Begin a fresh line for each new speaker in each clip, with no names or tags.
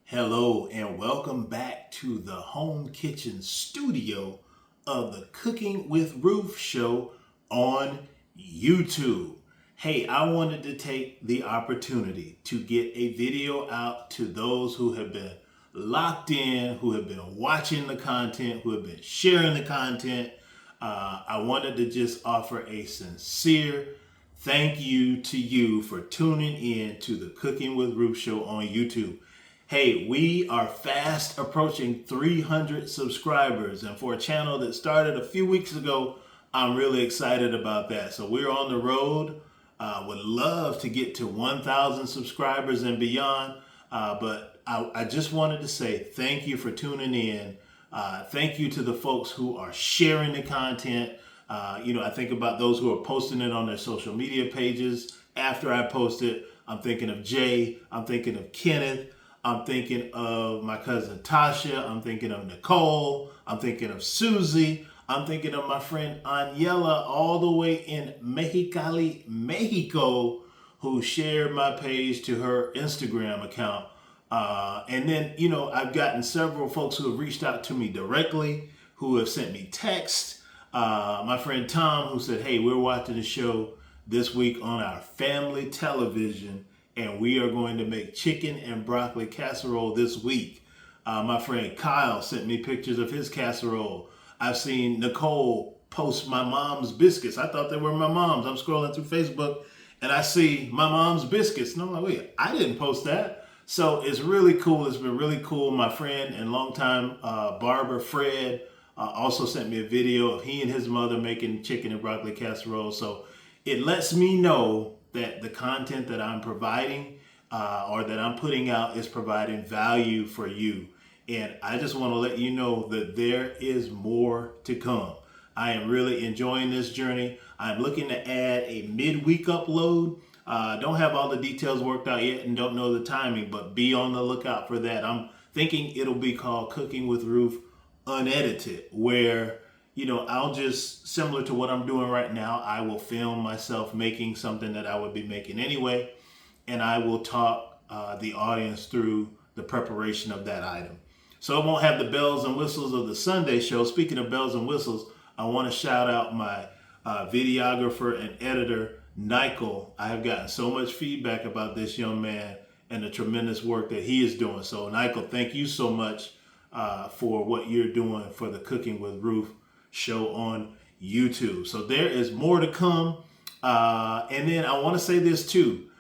Hello and welcome back to the home kitchen studio of the Cooking with Ruth show on YouTube. Hey, I wanted to take the opportunity to get a video out to those who have been locked in, who have been watching the content, who have been sharing the content. I wanted to just offer a sincere thank you to you for tuning in to the Cooking with Ruth show on YouTube. Hey, we are fast approaching 300 subscribers, and for a channel that started a few weeks ago, I'm really excited about that. So we're on the road. Would love to get to 1,000 subscribers and beyond, but I just wanted to say thank you for tuning in. Thank you to the folks who are sharing the content. I think about those who are posting it on their social media pages after I post it. I'm thinking of Jay. I'm thinking of Kenneth. I'm thinking of my cousin Tasha. I'm thinking of Nicole. I'm thinking of Susie. I'm thinking of my friend Aniela all the way in Mexicali, Mexico, who shared my page to her Instagram account. And then, I've gotten several folks who have reached out to me directly, who have sent me texts. My friend Tom, who said, hey, we're watching the show this week on our family television, and we are going to make chicken and broccoli casserole this week. My friend Kyle sent me pictures of his casserole. I've seen Nicole post my mom's biscuits. I thought they were my mom's. I'm scrolling through Facebook and I see my mom's biscuits. And I'm like, wait, I didn't post that. So it's really cool. It's been really cool. My friend and longtime barber, Fred, also sent me a video of he and his mother making chicken and broccoli casserole. So it lets me know that the content that I'm providing or that I'm putting out is providing value for you. And I just want to let you know that there is more to come. I am really enjoying this journey. I'm looking to add a midweek upload. Don't have all the details worked out yet and don't know the timing, but be on the lookout for that. I'm thinking it'll be called Cooking with Ruth Unedited, where I'll just, similar to what I'm doing right now, I will film myself making something that I would be making anyway, and I will talk the audience through the preparation of that item. So it won't have the bells and whistles of the Sunday show. Speaking of bells and whistles, I want to shout out my videographer and editor, Nigel. I have gotten so much feedback about this young man and the tremendous work that he is doing. So Nigel, thank you so much for what you're doing for the Cooking with Ruth show on YouTube. So there is more to come. And then I want to say this too,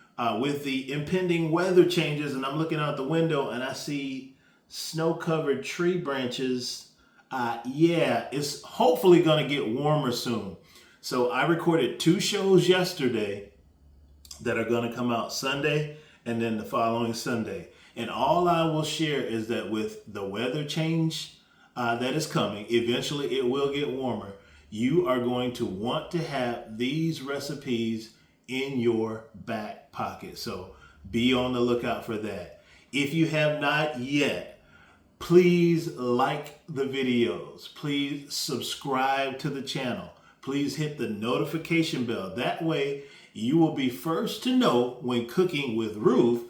with the impending weather changes, and I'm looking out the window and I see snow-covered tree branches. It's hopefully going to get warmer soon. So I recorded 2 shows yesterday that are going to come out Sunday and then the following Sunday. And all I will share is that with the weather change that is coming, eventually it will get warmer. You are going to want to have these recipes in your back pocket. So be on the lookout for that. If you have not yet, please like the videos. Please subscribe to the channel. Please hit the notification bell. That way you will be first to know when Cooking with Ruth,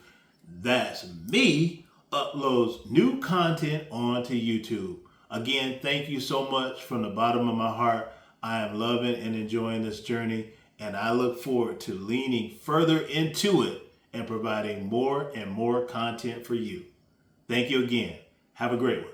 that's me, uploads new content onto YouTube. Again, thank you so much from the bottom of my heart. I am loving and enjoying this journey, and I look forward to leaning further into it and providing more and more content for you. Thank you again. Have a great one.